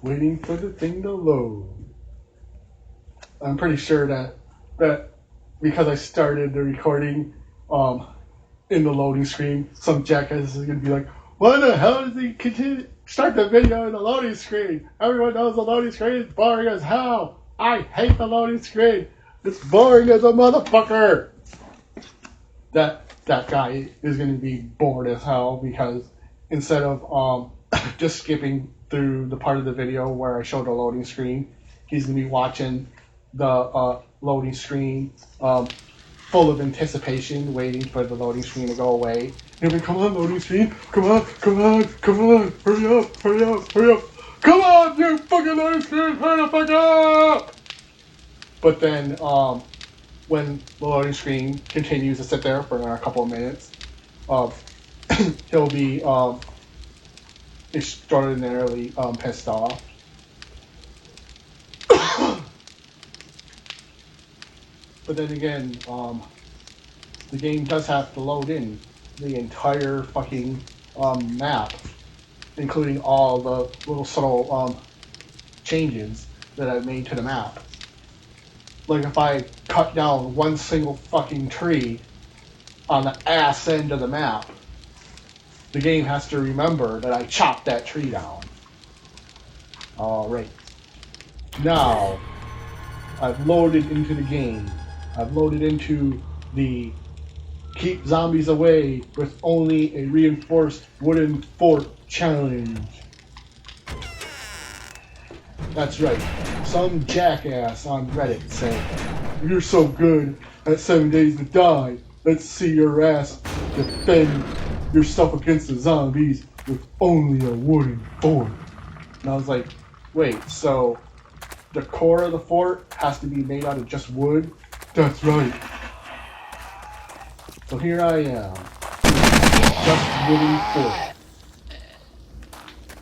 Waiting for the thing to load. I'm pretty sure that because I started the recording in the loading screen, some jackass is gonna be like, "Why the hell does he continue start the video in the loading screen? Everyone knows the loading screen is boring as hell. I hate the loading screen. It's boring as a motherfucker." That guy is gonna be bored as hell because instead of just skipping through the part of the video where I show the loading screen, he's gonna be watching the loading screen full of anticipation, waiting for the loading screen to go away. He'll be, "Come on, loading screen, come on, hurry up, come on, you fucking loading screen, hurry the fuck up!" But then, when the loading screen continues to sit there for a couple of minutes, he'll be extraordinarily pissed off. But then again, the game does have to load in the entire fucking map, including all the little subtle changes that I've made to the map. Like if I cut down one single fucking tree on the ass end of the map, the game has to remember that I chopped that tree down. Alright. Now, I've loaded into the game. I've loaded into the keep zombies away with only a reinforced wooden fort challenge. That's right. Some jackass on Reddit said, "You're so good at 7 Days to Die. Let's see your ass defend yourself against the zombies with only a wooden fort." And I was like, wait, so the core of the fort has to be made out of just wood? That's right. So here I am, just wooden fort,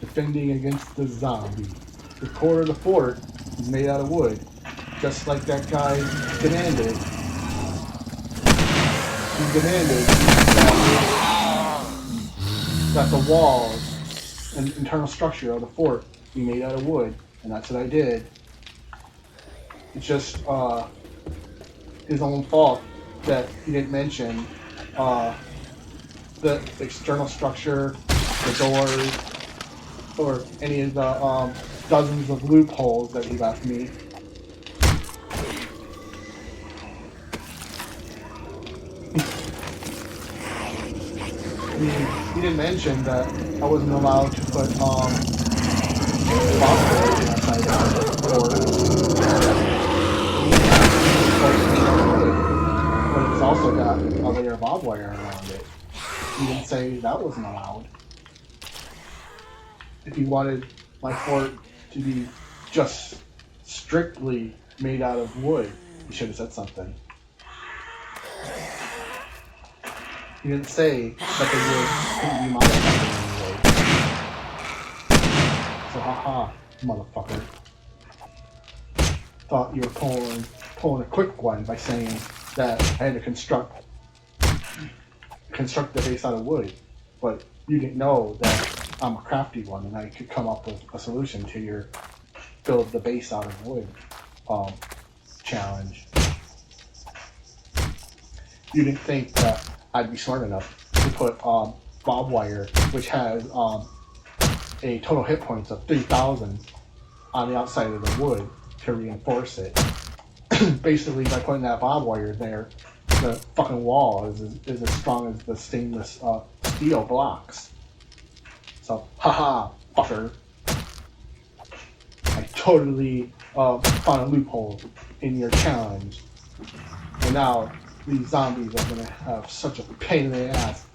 defending against the zombie. The core of the fort is made out of wood, just like that guy demanded. He demanded that the walls and internal structure of the fort be made out of wood, and that's what I did. It's just his own fault that he didn't mention the external structure, the doors, or any of the dozens of loopholes that he left me. He didn't mention that I wasn't allowed to put phosphorus outside the door. But it's also got a layer of barbed wire around it. He didn't say that wasn't allowed. If he wanted my fort to be just strictly made out of wood, he should have said something. He didn't say that the wood couldn't be modified in any way. So haha, motherfucker. Thought you were pulling a quick one by saying that I had to construct the base out of wood, but you didn't know that I'm a crafty one and I could come up with a solution to your build the base out of wood challenge. You didn't think that I'd be smart enough to put barbed wire, which has a total hit points of 3,000 on the outside of the wood to reinforce it. Basically, by putting that barbed wire there, the fucking wall is as strong as the stainless steel blocks. So, haha, fucker. I totally found a loophole in your challenge. And now, these zombies are gonna have such a pain in the ass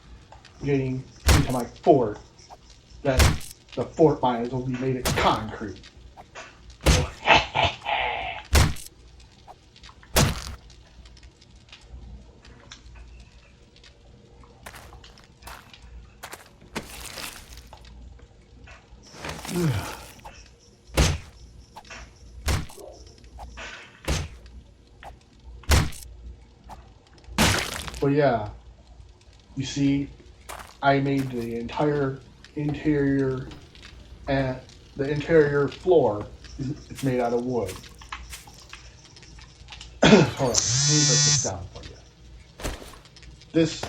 getting into my fort that the fort mines will be made of concrete. So, but yeah, you see, I made the entire interior and the interior floor is made out of wood. Hold on, let me break this down for you. This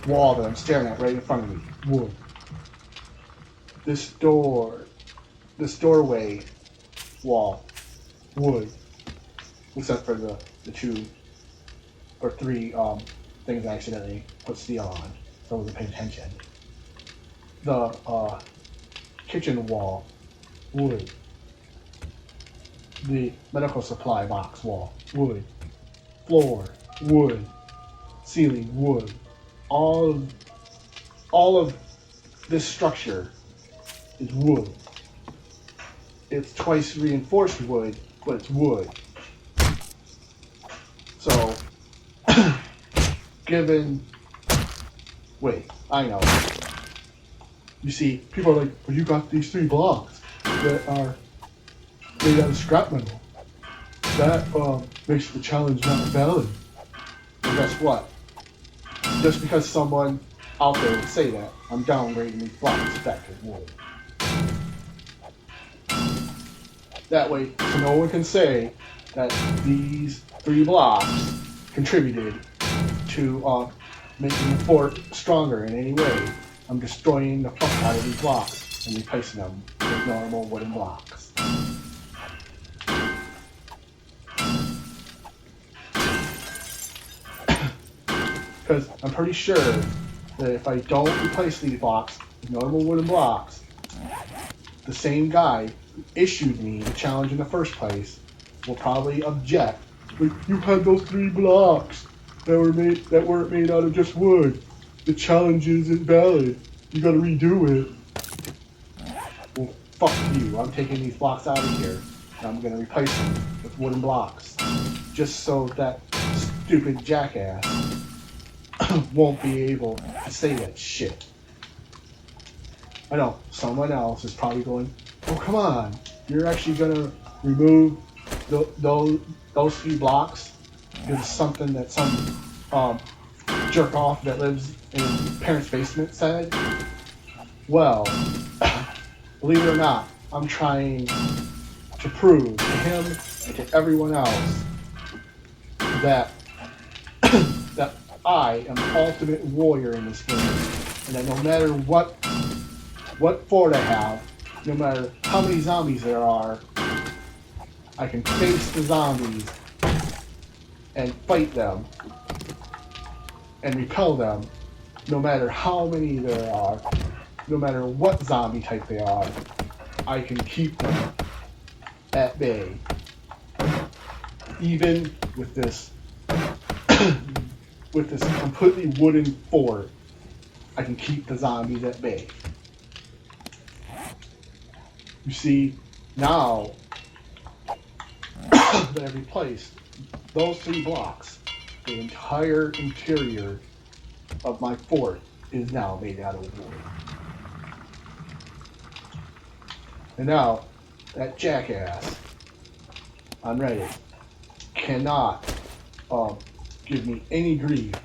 wall that I'm staring at right in front of me, wood. This doorway wall, wood. Except for the two or three things I accidentally put steel on, so I wasn't paying attention. The kitchen wall, wood. The medical supply box wall, wood. Floor, wood. Ceiling, wood. All of this structure is wood. It's twice reinforced wood, but it's wood. So, wait, I know. You see, people are like, well, you got these 3 blocks that are made out of scrap metal. That makes the challenge not valid. And guess what? Just because someone out there would say that, I'm downgrading these blocks back to wood. That way, so no one can say that these 3 blocks contributed to making the fort stronger in any way. I'm destroying the fuck out of these blocks and replacing them with normal wooden blocks. Because I'm pretty sure that if I don't replace these blocks with normal wooden blocks, the same guy who issued me the challenge in the first place will probably object. Like, you had those 3 blocks that weren't made out of just wood. The challenge isn't valid. You gotta redo it. Well, fuck you. I'm taking these blocks out of here and I'm gonna replace them with wooden blocks. Just so that stupid jackass won't be able to say that shit. I know, someone else is probably going, oh, come on. You're actually gonna remove those 3 blocks? Is something that some jerk off that lives in his parents' basement said? Well, believe it or not, I'm trying to prove to him and to everyone else that that I am the ultimate warrior in this game, and that no matter what fort I have, no matter how many zombies there are, I can face the zombies and fight them and repel them, no matter how many there are, no matter what zombie type they are. I can keep them at bay. Even with this completely wooden fort, I can keep the zombies at bay. You see, now that I've replaced those 3 blocks, the entire interior of my fort is now made out of wood. And now, that jackass on Reddit cannot give me any grief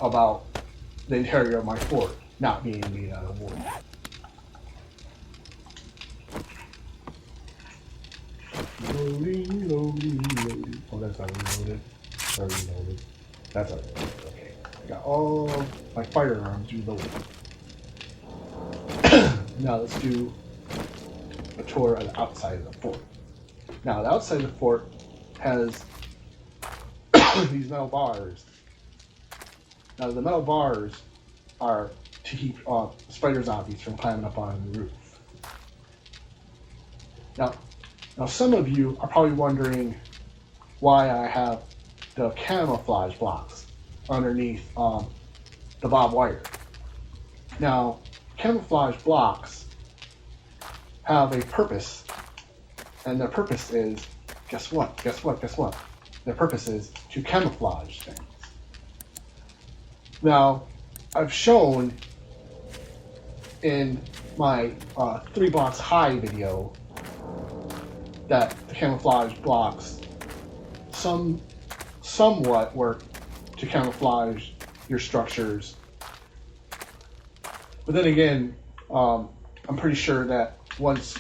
about the interior of my fort not being made out of wood. Loading. Oh, that's already loaded. That's already loaded. Okay. I got all my firearms reloaded. Now let's do a tour of the outside of the fort. Now, the outside of the fort has these metal bars. Now, the metal bars are to keep spider zombies from climbing up on the roof. Now, some of you are probably wondering why I have the camouflage blocks underneath the barbed wire. Now, camouflage blocks have a purpose, and their purpose is, guess what? Their purpose is to camouflage things. Now, I've shown in my 3 blocks high video that the camouflage blocks somewhat work to camouflage your structures. But then again, I'm pretty sure that once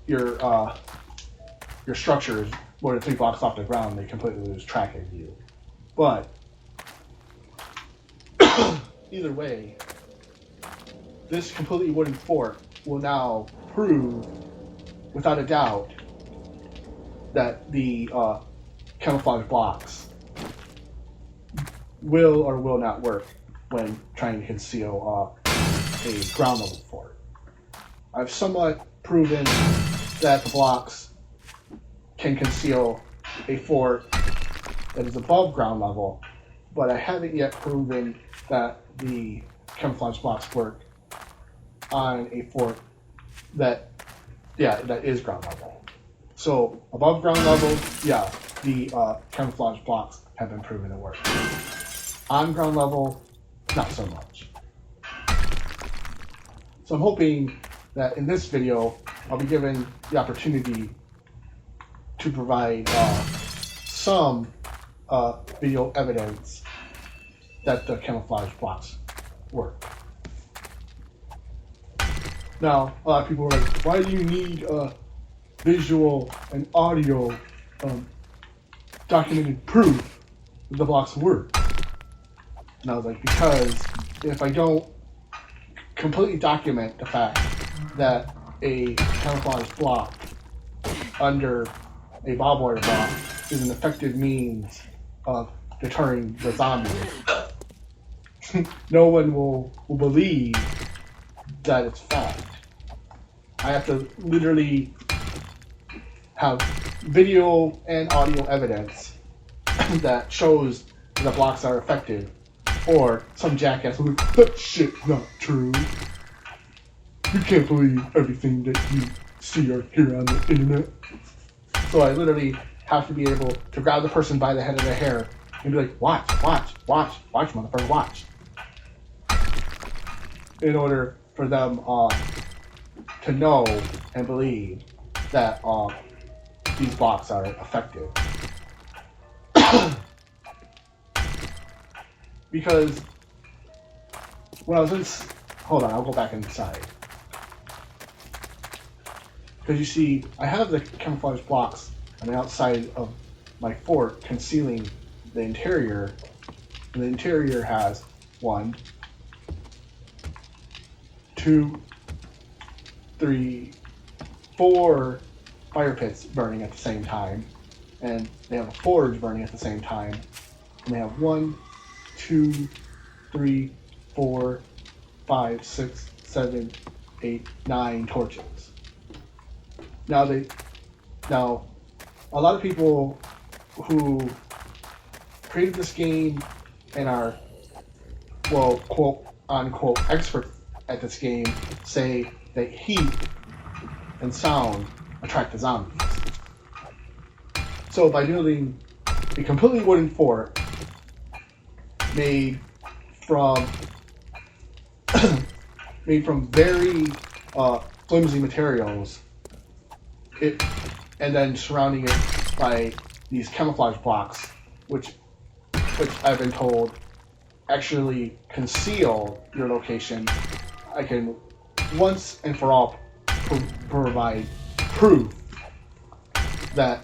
your structure is more than 3 blocks off the ground, they completely lose track of you. But either way, this completely wooden fort will now prove, without a doubt, that the camouflage blocks will or will not work when trying to conceal a ground level fort. I've somewhat proven that the blocks can conceal a fort that is above ground level, but I haven't yet proven that the camouflage blocks work on a fort that is ground level. So above ground level, yeah, the camouflage blocks have been proven to work. On ground level, not so much. So I'm hoping that in this video, I'll be given the opportunity to provide some video evidence that the camouflage blocks work. Now, a lot of people are like, why do you need visual and audio documented proof that the blocks work? And I was like, because if I don't completely document the fact that a camouflage block under a barbed wire block is an effective means of deterring the zombies, no one will believe that it's fact. I have to literally have video and audio evidence that shows the blocks are effective, or some jackass will be like, that shit's not true. You can't believe everything that you see or hear on the internet. So I literally have to be able to grab the person by the head of their hair and be like, watch, motherfucker, watch. In order for them to know and believe that these blocks are effective. Because when I was in... Hold on, I'll go back inside. Because you see, I have the camouflage blocks on the outside of my fort concealing the interior. And the interior has 1, 2, 3, 4 fire pits burning at the same time. And they have a forge burning at the same time. And they have 1, 2, 3, 4, 5, 6, 7, 8, 9 torches. Now a lot of people who created this game and are, well, quote unquote experts at this game say that heat and sound attract the zombies. So by building a completely wooden fort made from very flimsy materials, and then surrounding it by these camouflage blocks, which I've been told actually conceal your location, I can once and for all provide proof that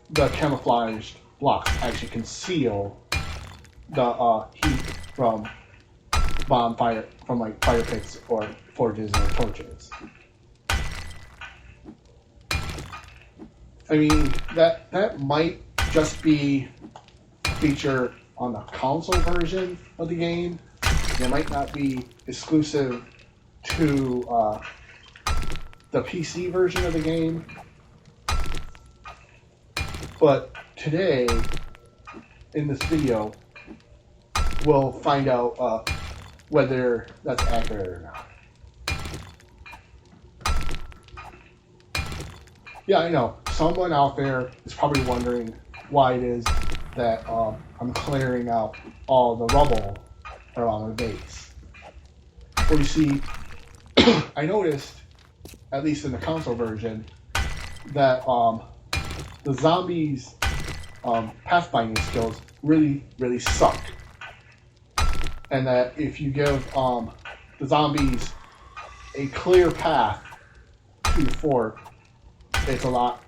the camouflaged blocks actually conceal the heat from fire pits or forges or torches. I mean, that might just be a feature on the console version of the game. It might not be exclusive to the PC version of the game. But today, in this video, we'll find out whether that's accurate or not. Yeah, I know. Someone out there is probably wondering why it is that I'm clearing out all the rubble around the base. Well, you see, I noticed, at least in the console version, that the zombies' pathfinding skills really, really suck. And that if you give the zombies a clear path to the fort, it's a hell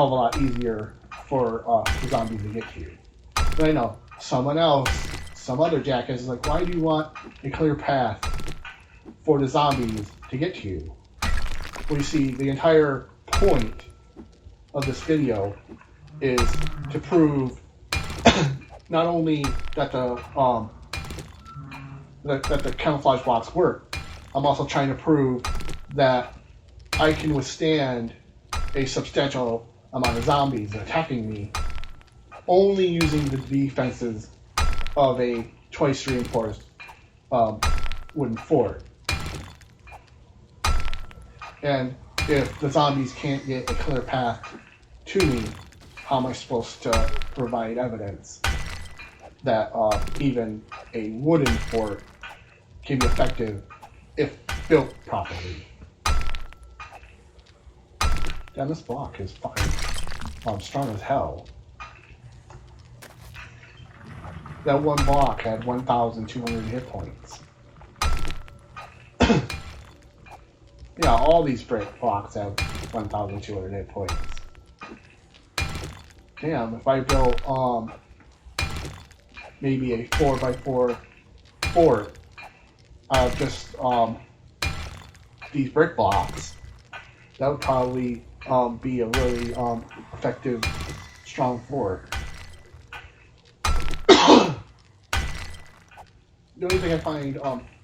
of a lot easier for the zombies to get to you. But I know some other jackass is like, why do you want a clear path for the zombies to get to you? Well, you see, the entire point of this video is to prove not only that the camouflage blocks work, I'm also trying to prove that I can withstand a substantial amount of zombies attacking me only using the defenses of a twice reinforced wooden fort. And if the zombies can't get a clear path to me, how am I supposed to provide evidence that even a wooden fort can be effective if built properly? Damn, this block is fucking strong as hell. That one block had 1,200 hit points. Yeah, all these brick blocks have 1,200 hit points. Damn, if I built maybe a 4x4 fort out of just these brick blocks, that would probably be a really effective, strong fort. The only thing I find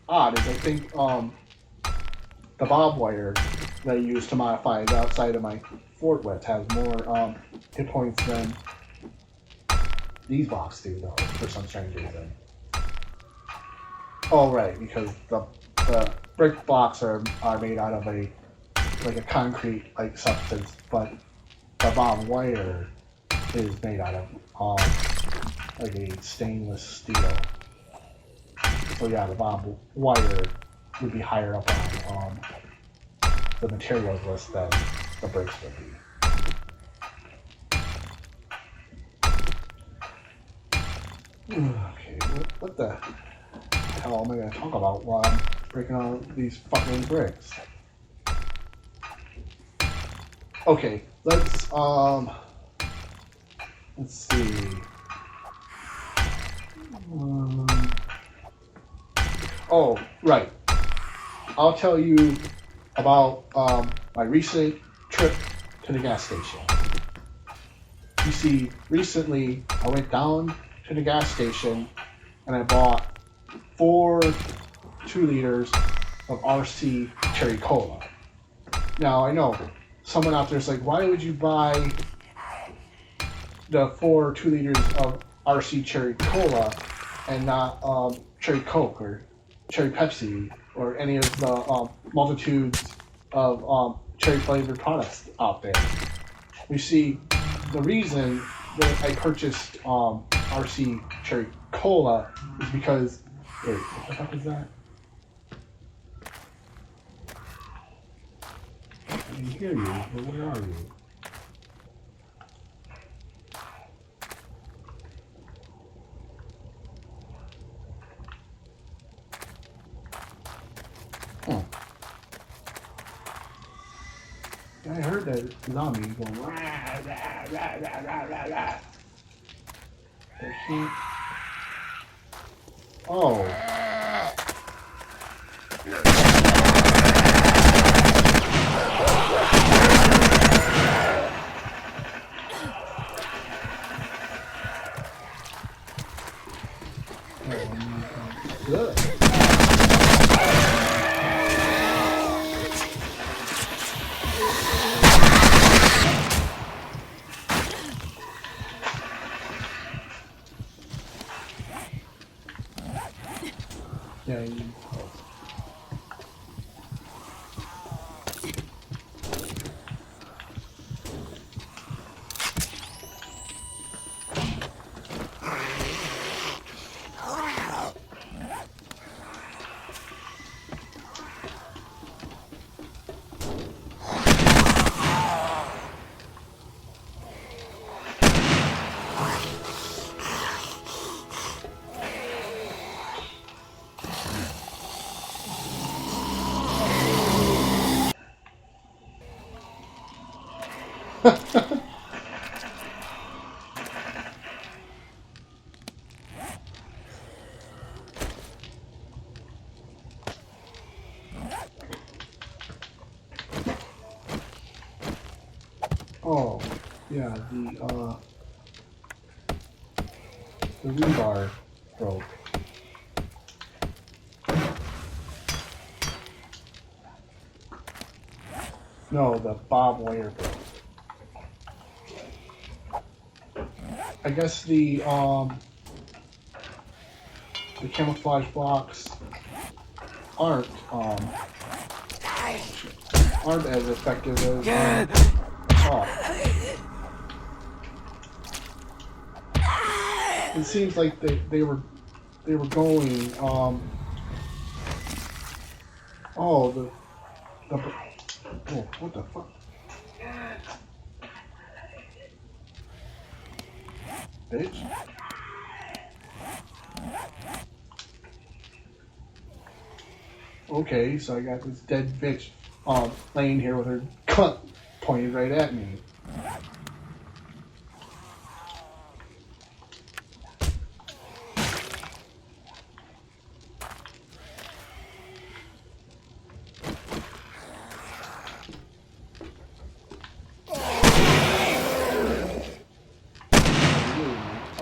odd is I think the bob wire that I use to modify the outside of my fort width has more hit points than these blocks do, though, for some strange reason. Oh, right, because the brick blocks are made out of a concrete-like substance, but the bob wire is made out of like a stainless steel. So yeah, the bob wire would be higher up on the materials list than the bricks would be. Okay, what the hell am I going to talk about while I'm breaking all these fucking bricks? Okay, let's see. Oh, right. I'll tell you about my recent trip to the gas station. You see, recently I went down to the gas station and I bought 4 2-liters of RC cherry cola. Now, I know someone out there's like, why would you buy the 4 2-liters of RC cherry cola and not cherry Coke or cherry Pepsi or any of the multitudes of cherry flavored products out there? You see, the reason that I purchased RC cherry cola is because, wait, what the fuck is that? I can hear you, but where are you? I heard that zombie going rah, rah, rah, rah, rah, rah, rah. But he... Oh. Good. Oh, yeah, the rebar broke. No, the bob wire broke. I guess the camouflage blocks aren't as effective as thought. It seems like they were going oh the oh, what the fuck, bitch. Okay, so I got this dead bitch laying here with her cunt pointed right at me.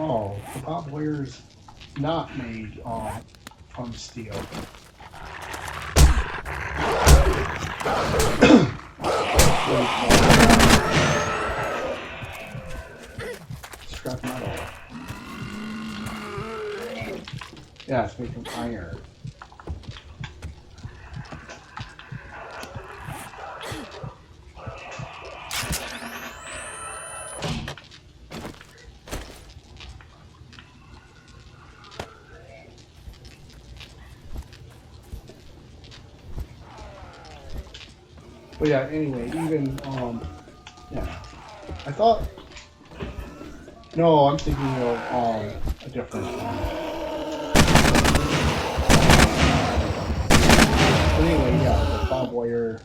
Oh, the bob wire's not made from steel. Scrap metal. Yeah, it's made from iron. But yeah, anyway, even yeah, I thought. No, I'm thinking of a different one. But anyway, yeah, the bob wire.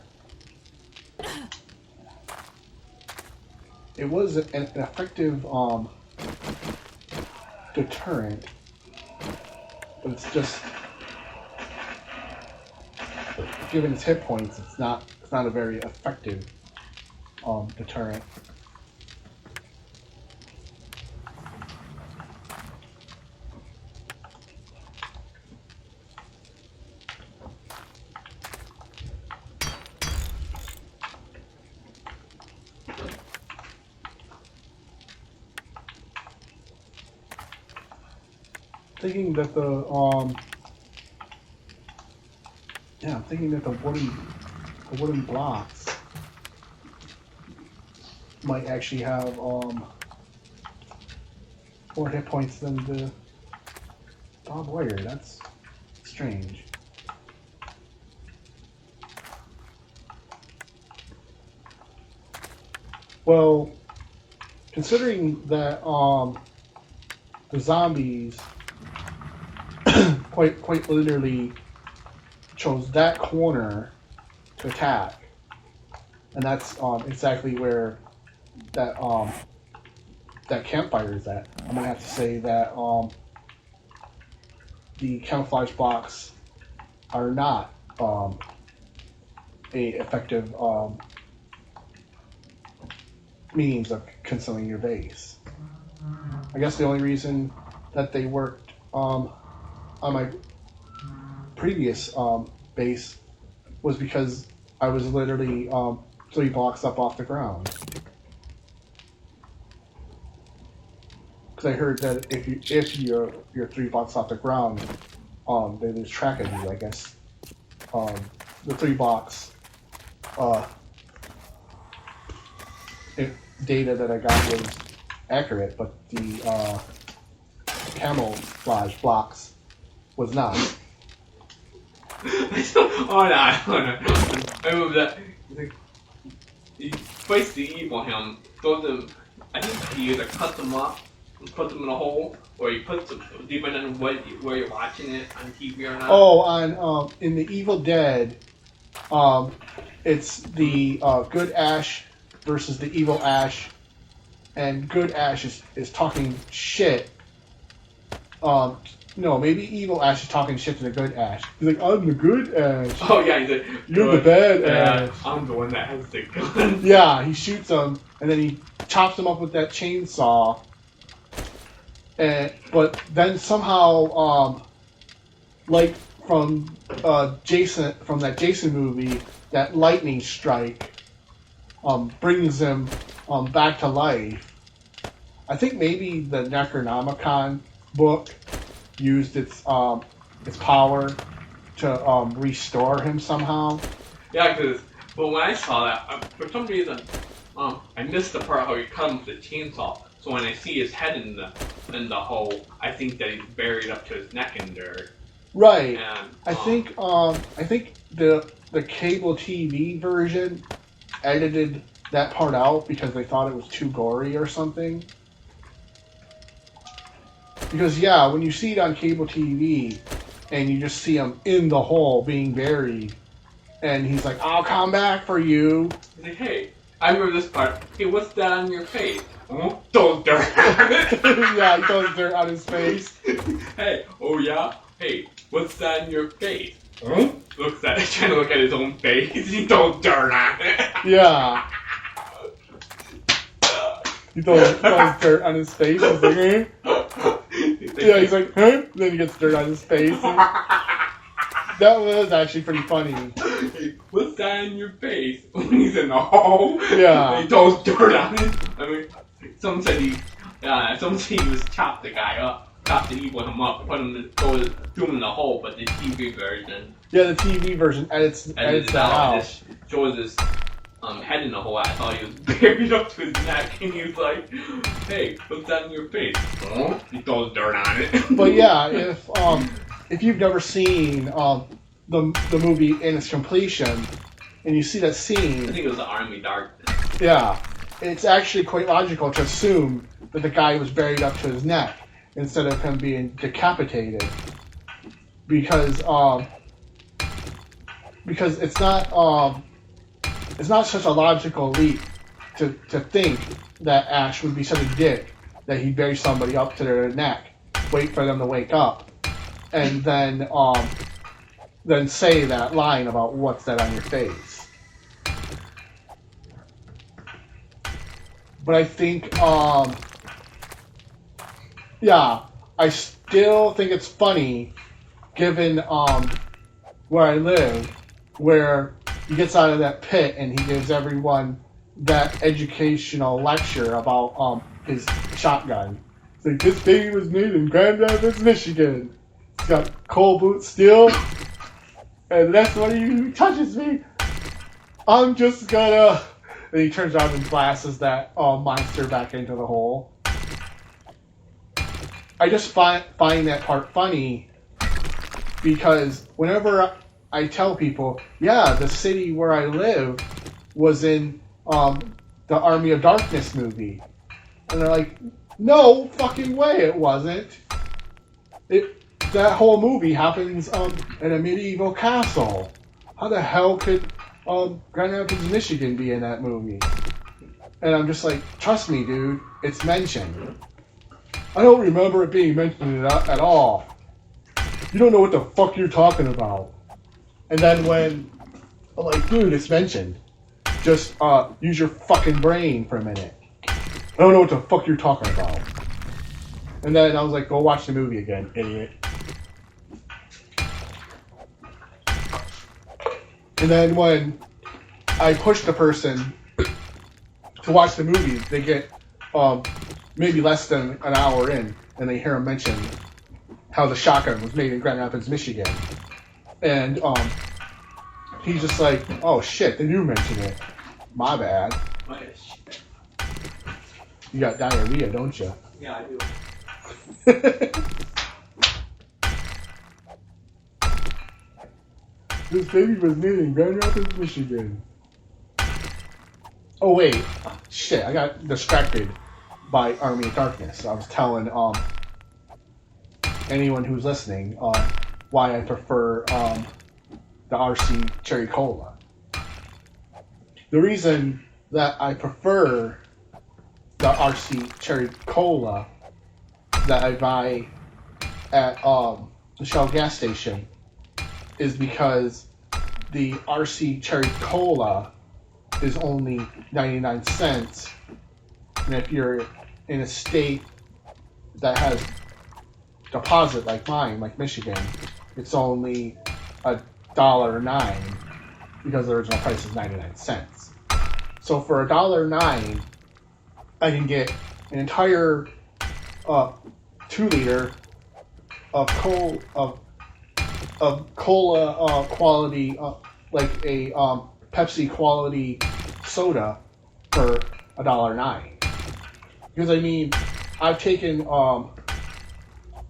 It was an effective deterrent, but it's just given its hit points, it's not a very effective deterrent. Thinking that the I'm thinking that the wooden blocks might actually have more hit points than the bob wire. That's strange. Well, considering that the zombies quite literally chose that corner to attack, and that's exactly where that that campfire is at. I'm gonna have to say that the camouflage blocks are not a effective means of concealing your base. I guess the only reason that they worked on my previous base was because I was literally 3 blocks up off the ground. Because I heard that if you're 3 blocks off the ground, they lose track of you. I guess the 3 blocks data that I got was accurate, but the camouflage blocks was not. Hold on. I remember that. You basically evil him, throw them. I think you either cut them up and put them in a hole, or you put them, depending on where you're watching it on TV or not. Oh, on in the Evil Dead, it's the good Ash versus the evil Ash, and good Ash is talking shit. No, maybe evil Ash is talking shit to the good Ash. He's like, I'm the good Ash. Oh yeah, he's like, You're the bad Ash. I'm the one that has the gun. Yeah, he shoots him, and then he chops him up with that chainsaw. But then somehow, like from that Jason movie, that lightning strike brings him back to life. I think maybe the Necronomicon book used its power to restore him somehow. Yeah, but when I saw that, for some reason, I missed the part how he cut him with the chainsaw. So when I see his head in the hole, I think that he's buried up to his neck in dirt. Right. And, I think the cable TV version edited that part out because they thought it was too gory or something. Because yeah, when you see it on cable TV and you just see him in the hole being buried, and he's like, "I'll come back for you." He's like, hey, I remember this part. Hey, what's that on your face? Oh, throws dirt. Yeah, he throws dirt on his face. Hey, oh yeah. Hey, what's that on your face? Huh? Trying to look at his own face. He throws dirt on it. Yeah. He throws dirt on his face. He's like, eh? Yeah, he's like, huh? Then he gets dirt on his face. That was actually pretty funny. Hey, what's that on your face? When he's in the hole. Yeah. He throws dirt on it. I mean, some said he was chopped the guy up, chopped the evil him up, threw him in the hole. But the TV version. Yeah, the TV version edits that out. Just shows his head in the hole. I thought he was buried up to his neck, and he was like, "Hey, what's that in your face?" Oh, he throws dirt on it. But yeah, if you've never seen the movie in its completion, and you see that scene, I think it was the Army Darkness. yeah, it's actually quite logical to assume that the guy was buried up to his neck instead of him being decapitated, because it's not such a logical leap to think that Ash would be such a dick that he'd bury somebody up to their neck, wait for them to wake up, and then say that line about what's that on your face. But I think, yeah, I still think it's funny, given where I live, where he gets out of that pit and he gives everyone that educational lecture about his shotgun. It's like, this baby was made in Grand Rapids, Michigan. It's got coal boot steel, and that's when he touches me, I'm just gonna... And he turns around and blasts that monster back into the hole. I just find that part funny because whenever I tell people, yeah, the city where I live was in the Army of Darkness movie, and they're like, no fucking way it wasn't. That whole movie happens in a medieval castle. How the hell could Grand Rapids, Michigan be in that movie? And I'm just like, trust me, dude, it's mentioned. I don't remember it being mentioned at all. You don't know what the fuck you're talking about. And then when I'm like, dude, it's mentioned. Just use your fucking brain for a minute. I don't know what the fuck you're talking about. And then I was like, go watch the movie again, idiot. And then when I push the person to watch the movie, they get maybe less than an hour in, and they hear him mention how the shotgun was made in Grand Rapids, Michigan. And he's just like, oh shit, they do mention it. My bad. You got diarrhea, don't you? Yeah, I do. This baby was made in Grand Rapids, Michigan. Oh wait, shit! I got distracted by Army of Darkness. I was telling anyone who's listening why I prefer the RC Cherry Cola. The reason that I prefer the RC Cherry Cola that I buy at the Shell gas station is because the RC Cherry Cola is only 99 cents, and if you're in a state that has deposit like mine, like Michigan, it's only $1.09 because the original price is 99 cents. So for $1.09, I can get an entire 2-liter of cola quality, like a Pepsi quality soda for $1.09. Because I mean, I've taken the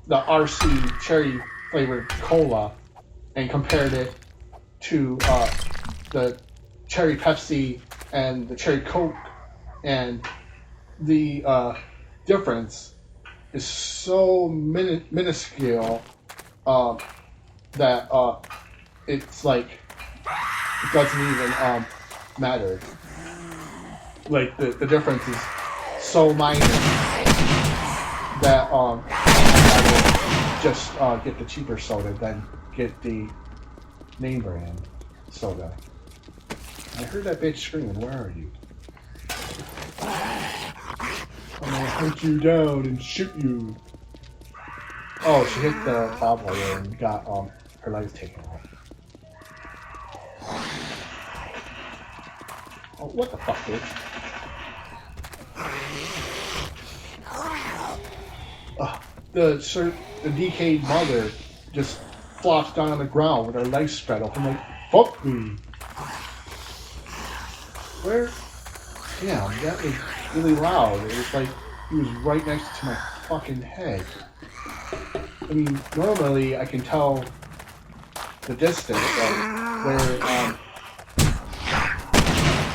RC cherry flavored cola and compared it to the cherry Pepsi and the cherry Coke, and the difference is so minuscule that it's like it doesn't even matter. Like the difference is so minor that I would just get the cheaper soda than get the name brand soda. I heard that bitch screaming. Where are you? I'm gonna hunt you down and shoot you. Oh, she hit the bob wire and got her legs taken off. Oh, what the fuck, bitch? The decayed mother just flops down on the ground with her legs spread open like, fuck me. Where? Damn, that was really loud. It was like he was right next to my fucking head. I mean, normally I can tell the distance, like where,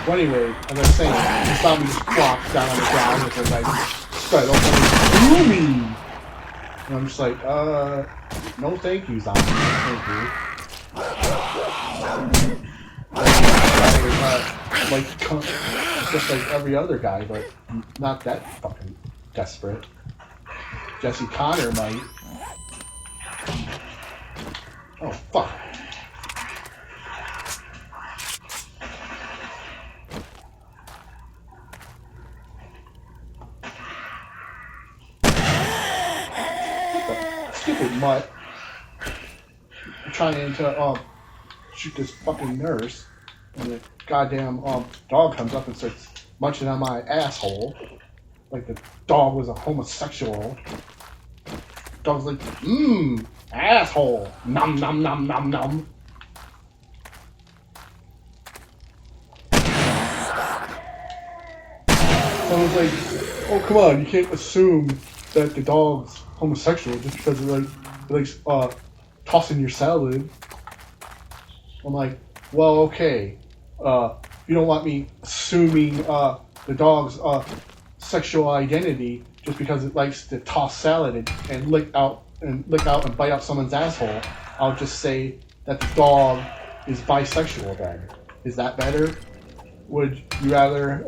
well, anyway, as I was saying, he saw me just flop down on the ground with her legs spread open like, me! And I'm just like, no thank yous on me, thank you. Like, just like every other guy, but not that fucking desperate. Jesse Connor might. Oh, fuck. What the stupid mutt. I'm trying to, shoot this fucking nurse. And the goddamn dog comes up and starts munching on my asshole. Like the dog was a homosexual. Dog's like, asshole. Nom nom nom nom nom. Someone's like, oh come on, you can't assume that the dog's homosexual just because it likes tossing your salad. I'm like, well, okay. You don't want me assuming the dog's sexual identity just because it likes to toss salad and lick out and bite out someone's asshole. I'll just say that the dog is bisexual then. Is that better? Would you rather,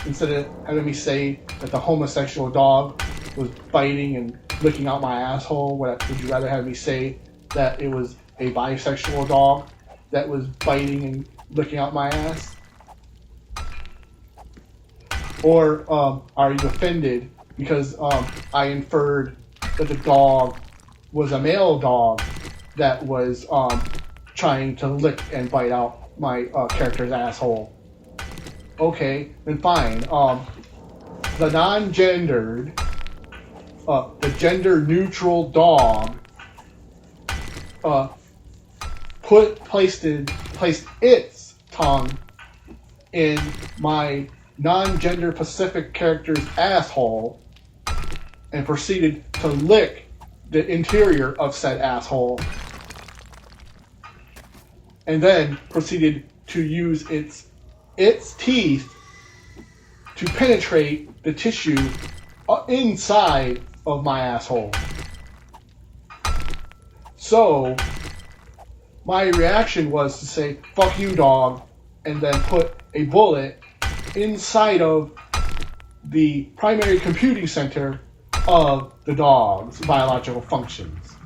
instead of having me say that the homosexual dog was biting and licking out my asshole, would you rather have me say that it was a bisexual dog that was biting and licking out my ass? Or are you offended because I inferred that the dog was a male dog that was trying to lick and bite out my character's asshole? Okay, then fine. The non-gendered, the gender-neutral dog placed its tongue in my non-gender Pacific character's asshole and proceeded to lick the interior of said asshole, and then proceeded to use its teeth to penetrate the tissue inside of my asshole. So my reaction was to say, fuck you, dog, and then put a bullet inside of the primary computing center of the dog's biological functions.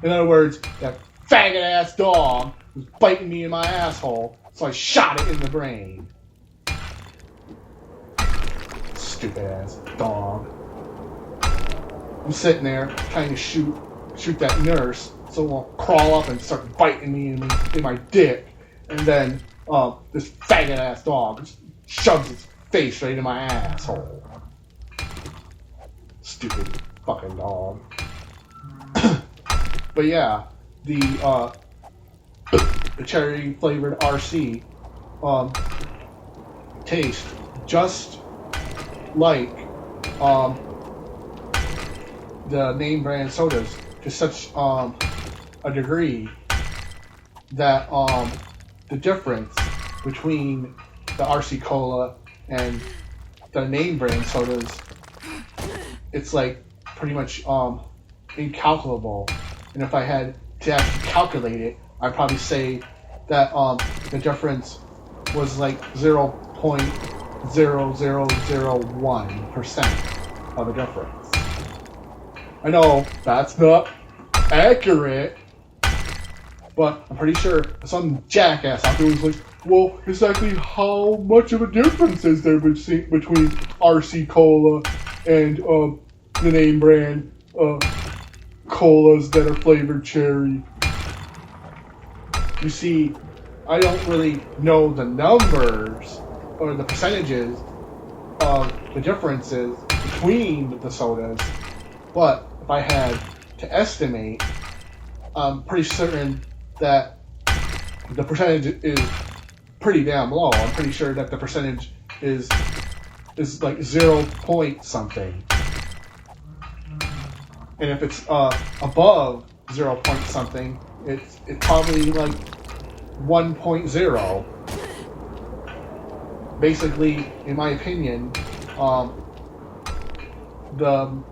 In other words, that faggot-ass dog was biting me in my asshole, so I shot it in the brain. Stupid-ass dog. I'm sitting there trying to shoot that nurse, so it won't crawl up and start biting me in my dick, and then this faggot-ass dog just shoves its face right in my asshole. Stupid fucking dog. But yeah, the cherry flavored RC taste just like the name brand sodas to such a degree that the difference between the RC Cola and the name brand sodas, it's like pretty much incalculable. And if I had to actually calculate it, I'd probably say that the difference was like 0.0001% of a difference. I know that's not accurate, but I'm pretty sure some jackass out there was like, well, exactly how much of a difference is there between RC Cola and the name brand colas that are flavored cherry? You see, I don't really know the numbers or the percentages of the differences between the sodas, but if I had to estimate, I'm pretty certain that the percentage is pretty damn low. I'm pretty sure that the percentage is like 0 point something. And if it's above 0 point something, it's probably like 1.0. Basically, in my opinion, the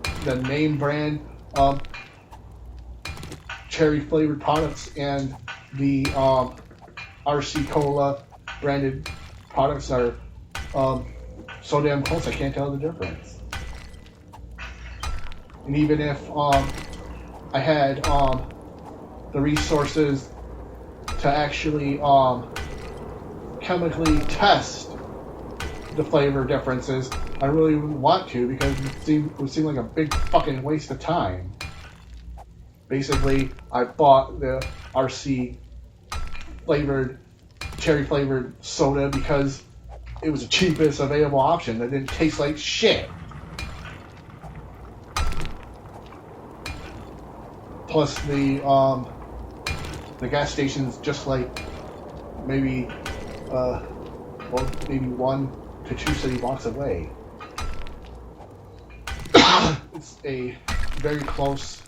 name brand cherry flavored products and the RC Cola branded products are so damn close I can't tell the difference. And even if I had the resources to actually chemically test the flavor differences, I really wouldn't want to, because it would seem like a big fucking waste of time. Basically, I bought the RC flavored, cherry flavored soda because it was the cheapest available option that didn't taste like shit. Plus the gas station's just like maybe maybe 1 to 2 city blocks away. It's a very close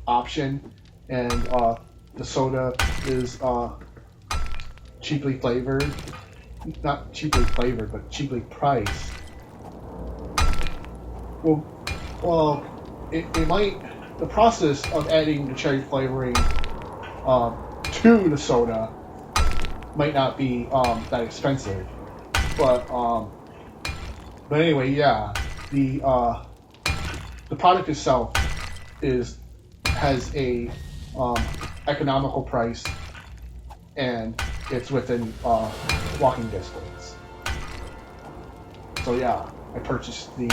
option, and the soda is cheaply flavored. Not cheaply flavored, but cheaply priced. Well, it might. The process of adding the cherry flavoring to the soda might not be that expensive, but anyway, yeah, the product itself has a economical price, and it's within walking distance. So yeah, I purchased the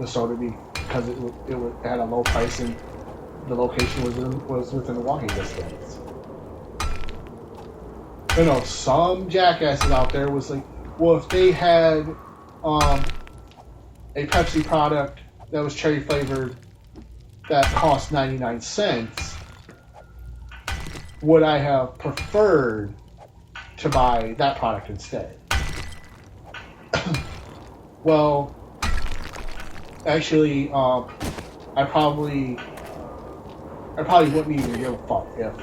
soda because it had a low price and the location was within walking distance. I know some jackasses out there was like, well, if they had a Pepsi product that was cherry flavored that cost 99 cents, would I have preferred to buy that product instead? Well, actually, I probably wouldn't even give a fuck if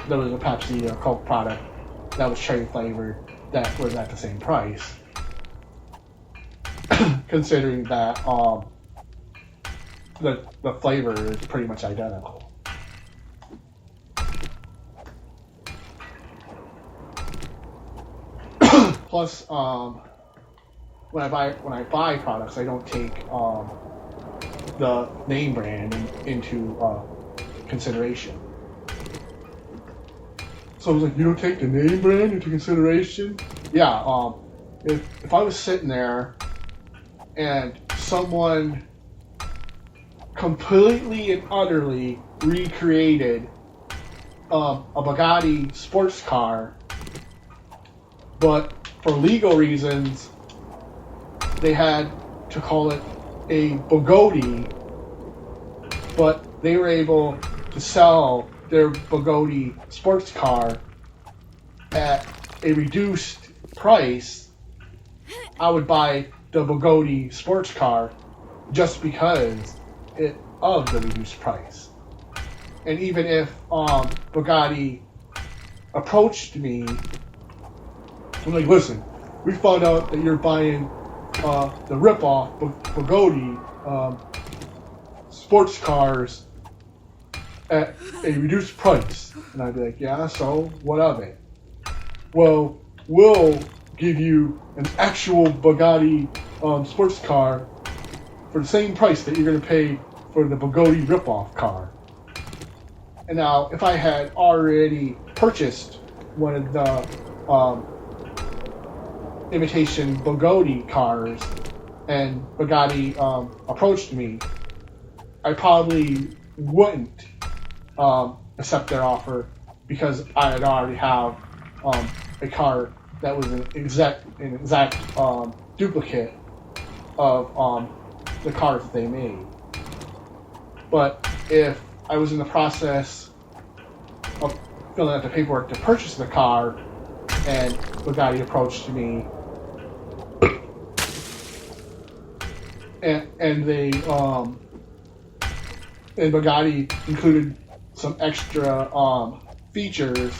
there was a Pepsi or Coke product that was cherry flavored that was at the same price, considering that the flavor is pretty much identical. Plus, when I buy products, I don't take the name brand into consideration. So I was like, you don't take the name brand into consideration? Yeah. If I was sitting there and someone completely and utterly recreated a Bugatti sports car, but for legal reasons, they had to call it a Bugatti, but they were able to sell their Bugatti sports car at a reduced price, I would buy the Bugatti sports car just because of the reduced price. And even if Bugatti approached me, I'm like, listen, we found out that you're buying the rip-off Bugatti sports cars at a reduced price. And I'd be like, yeah, so what of it? Well, we'll give you an actual Bugatti sports car for the same price that you're going to pay for the Bugatti rip-off car. And now, if I had already purchased one of the imitation Bugatti cars and Bugatti approached me, I probably wouldn't accept their offer because I'd already have a car that was an exact duplicate of the cars that they made. But if I was in the process of filling out the paperwork to purchase the car and Bugatti approached me and they and Bugatti included some extra features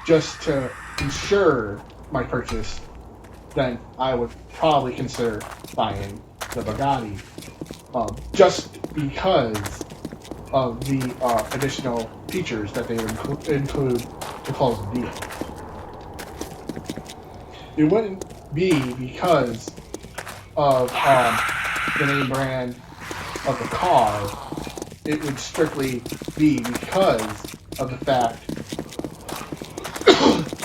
just to ensure my purchase, then I would probably consider buying the Bugatti, just because of the additional features that they would include to close the deal. It wouldn't be because of the name brand of the car. It would strictly be because of the fact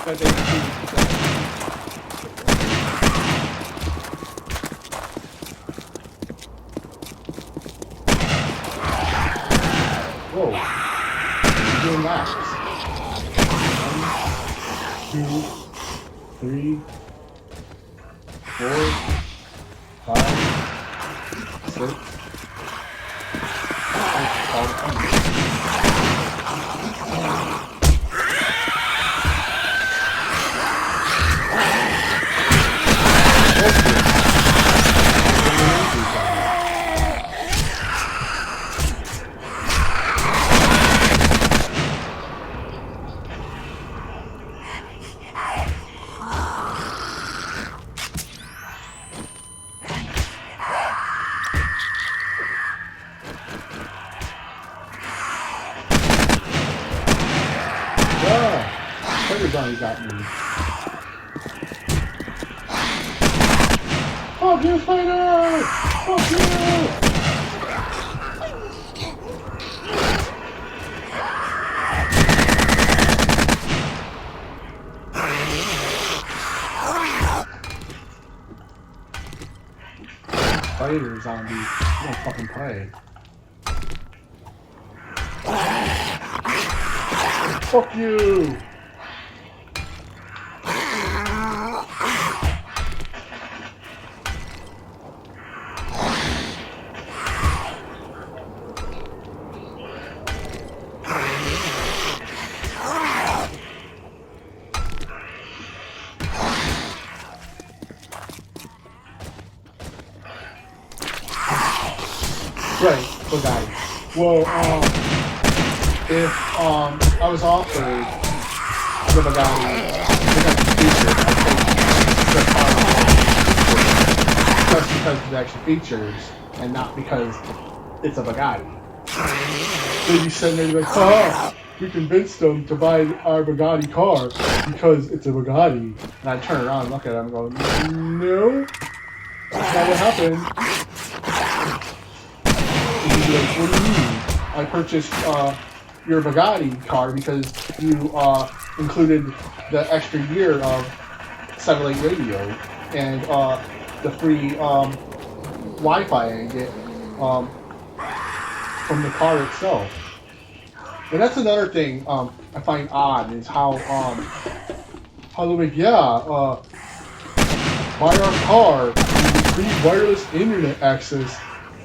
that they included that. Whoa. I'm doing laps. 1, 2, 3, 4, 5, 6. Everybody got me. Fuck you, spider! Fuck you! Spider zombies. You don't fucking play. Fuck you! Right, Bugatti. Well, if I was offered the Bugatti feature, I think the car just because of the extra features and not because it's a Bugatti. They'd be sitting there like, oh, we convinced them to buy our Bugatti car because it's a Bugatti. And I turn around and look at him and go, no, that's not what happened. And he'd be like, what do you mean? I purchased your Bugatti car because you included the extra year of satellite radio and the free Wi-Fi I get from the car itself. And that's another thing I find odd is how they're like, yeah, buy our car, you get free wireless internet access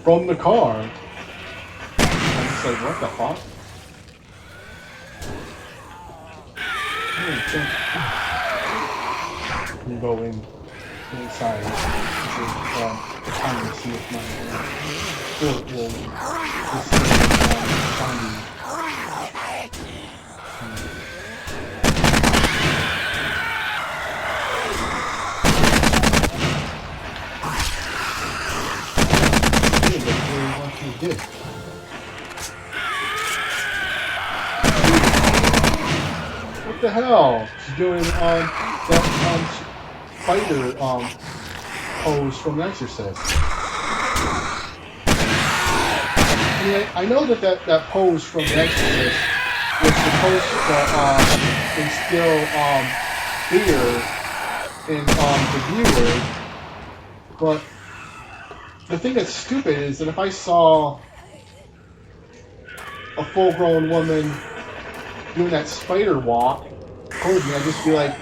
from the car. I'm just like, what the fuck? You go inside. Trying to see if my foot will find What the hell? She's doing that fighter pose from The Exorcist. I mean, I know that pose from The Exorcist was supposed to instill fear in the viewer, but the thing that's stupid is that if I saw a full-grown woman doing that spider walk towards me, I'd just be like,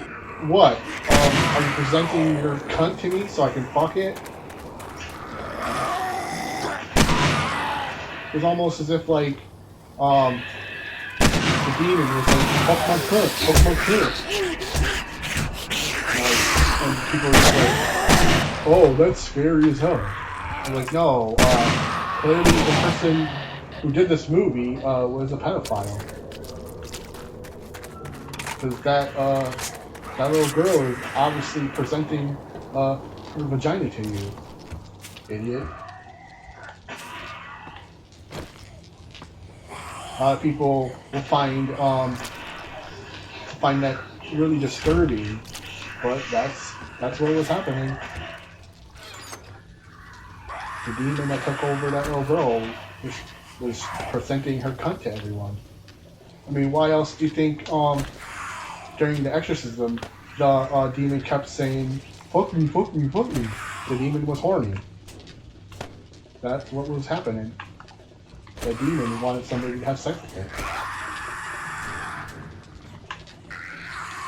what? Are you presenting your cunt to me so I can fuck it? It was almost as if, like, the demon was like, fuck my cunt, fuck my cunt. And people were just like, oh, that's scary as hell. I'm like, no, clearly the person who did this movie was a pedophile. Because that little girl is obviously presenting her vagina to you, idiot. A lot of people will find that really disturbing, but that's what was happening. The demon that took over that little girl was presenting her cunt to everyone. I mean, why else do you think during the exorcism the demon kept saying, fuck me, fuck me, fuck me? The demon was horny. That's what was happening. The demon wanted somebody to have sex with it.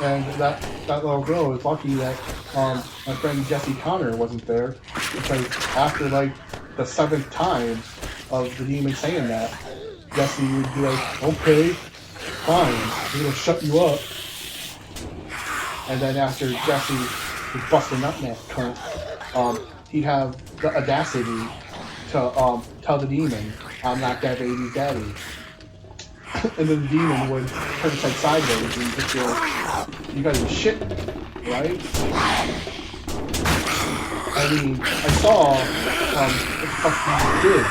And that little girl was lucky that my friend Jesse Connor wasn't there, because after like the 7th time of the demon saying that, Jesse would be like, okay, fine, I'm gonna shut you up. And then after Jesse was busting up that cunt, he'd have the audacity to tell the demon, I'm not that baby's daddy. And then the demon would turn his head sideways and just go, you guys are shit, right? I mean, I saw what the fuck you did,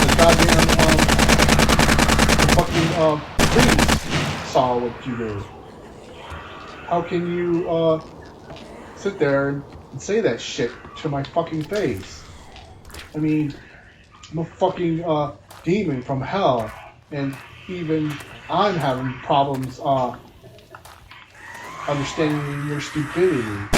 the goddamn priest saw what you did. How can you sit there and say that shit to my fucking face? I mean, I'm a fucking demon from hell, and even I'm having problems understanding your stupidity.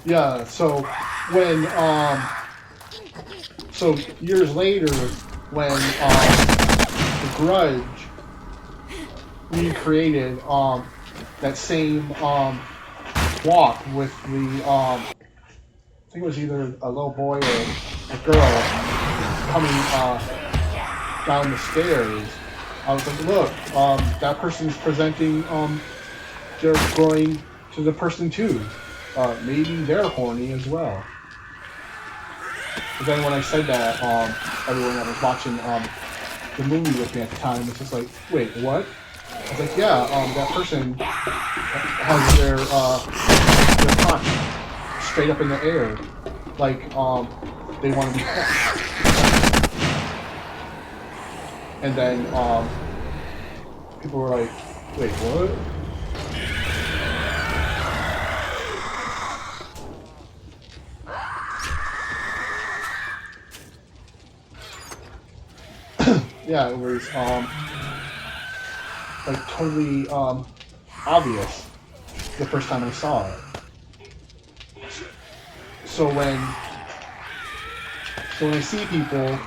Yeah, so when so years later, when The Grudge recreated that same walk with the I think it was either a little boy or a girl coming down the stairs, I was like, look, that person's presenting their groin to the person too. Maybe they're horny as well. But then when I said that, everyone that was watching the movie with me at the time was just like, wait, what? I was like, yeah, that person has their punch straight up in the air, like they want to be touched. And then people were like, wait, what? Yeah, it was like totally obvious the first time I saw it. So when I see people,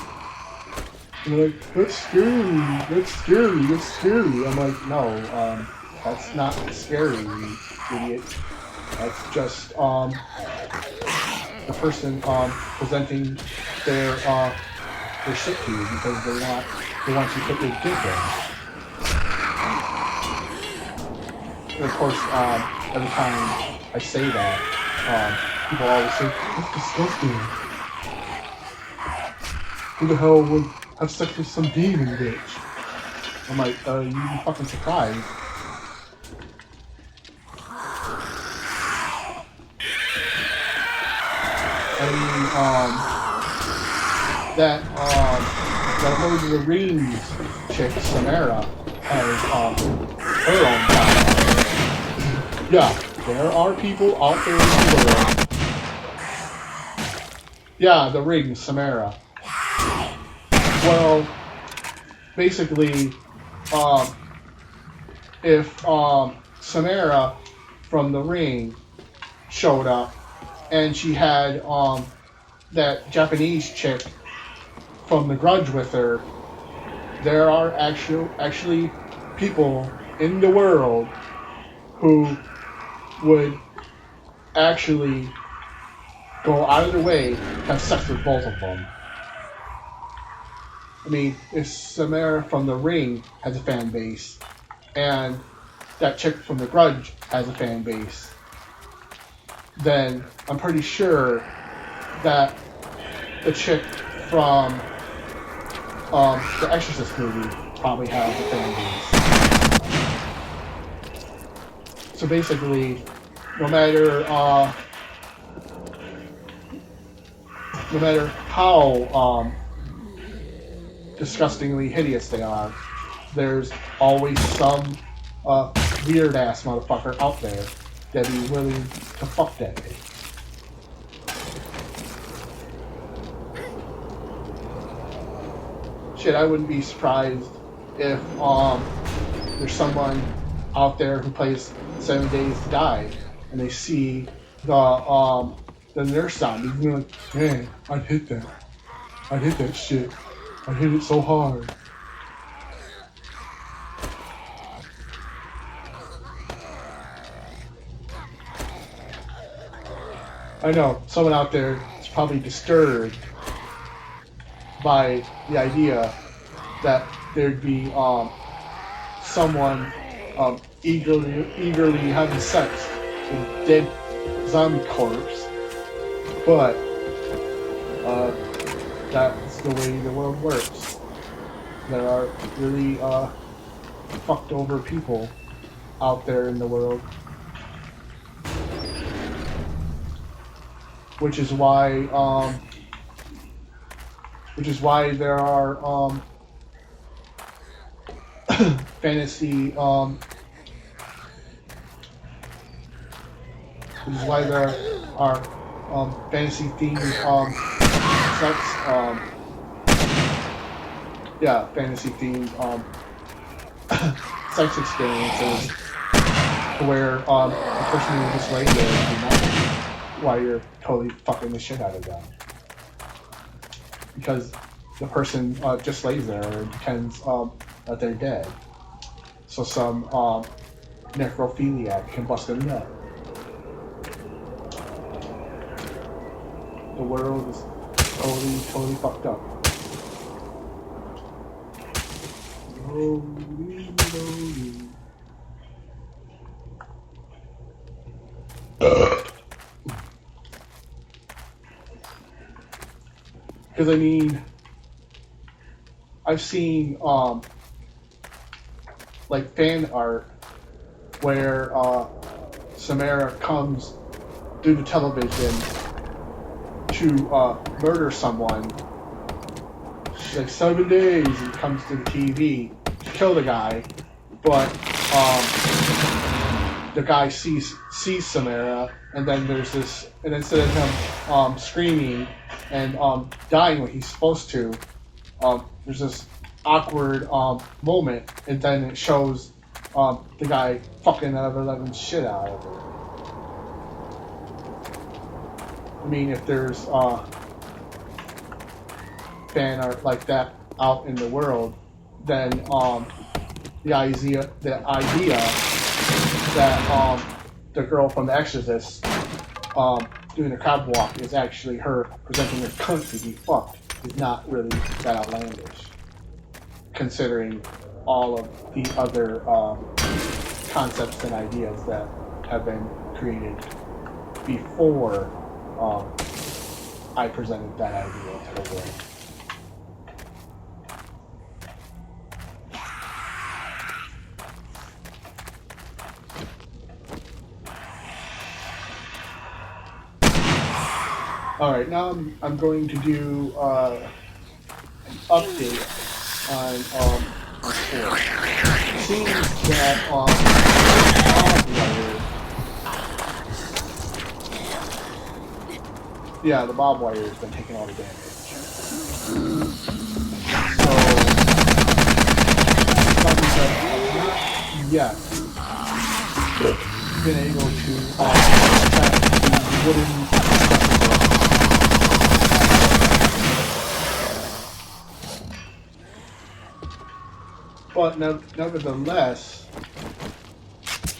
they're like, that's scary, that's scary, that's scary. I'm like, no, that's not scary, you idiot. That's just the person presenting their shit to you because they want you to put their dick in. And of course, every time I say that, people always say, that's disgusting. Who the hell would have sex with some demon bitch? I'm like, you'd be fucking surprised. I mean, that Lord of the Rings chick, Samara, has her own podcast. Yeah, there are people out there in the world. Yeah, the ring, Samara. Well, basically, if Samara from the ring showed up and she had that Japanese chick from The Grudge with her, there are actually people in the world who would actually go out of their way to have sex with both of them. I mean, if Samara from The Ring has a fan base, and that chick from The Grudge has a fan base, then I'm pretty sure that the chick from the Exorcist movie probably has a fan base. So basically, no matter how disgustingly hideous they are, there's always some weird ass motherfucker out there that'd be willing to fuck that bitch. Shit, I wouldn't be surprised if there's someone out there who plays 7 Days to Die and they see the nurse zombie and they're like, man, I'd hit that. I'd hit that shit. I'd hit it so hard. I know, someone out there is probably disturbed by the idea that there'd be someone eagerly having sex with a dead zombie corpse, but that's the way the world works. There are really fucked over people out there in the world. Which is why there are fantasy which is why there are fantasy themed sex fantasy themed sex experiences where the person will just lay there and do nothing while you're totally fucking the shit out of them. Because the person just lays there and pretends that they're dead. So some necrophiliac can bust their nut. The world is totally fucked up. Because I mean, I've seen like fan art where Samara comes through the television to murder someone. She's like 7 days and comes to the TV to kill the guy, but the guy sees Samara, and then there's this, and instead of him screaming and dying when he's supposed to, there's this awkward moment, and then it shows the guy fucking the shit out of her. I mean, if there's fan art like that out in the world, then the idea that the girl from The Exorcist doing a crab walk is actually her presenting her cunt to be fucked is not really that outlandish, considering all of the other concepts and ideas that have been created before I presented that idea to the world. Alright, now I'm going to do an update on Horde. It seems that the bob wire has been taking all the damage. So not yet been able to attack the wooden. But nevertheless,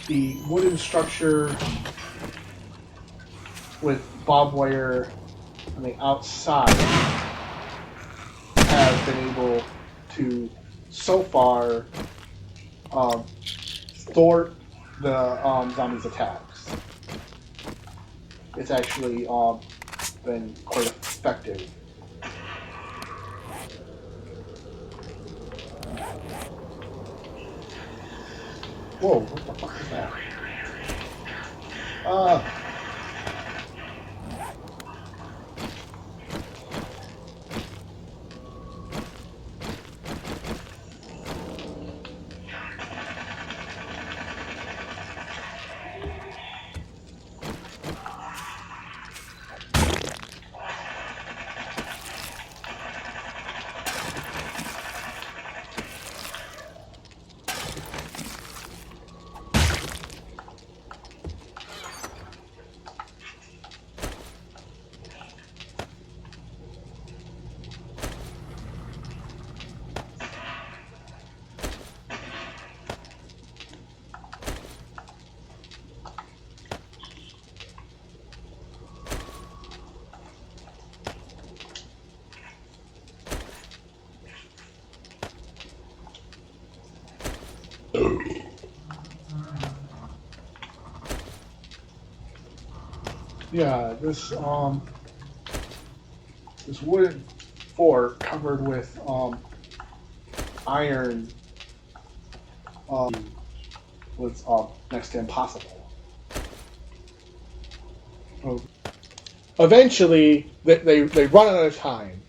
the wooden structure with barbed wire on the outside has been able to, so far, thwart the zombies' attacks. It's actually been quite effective. Whoa, what the fuck is that? Yeah, this wooden fort covered with iron was next to impossible. Eventually, they run out of time.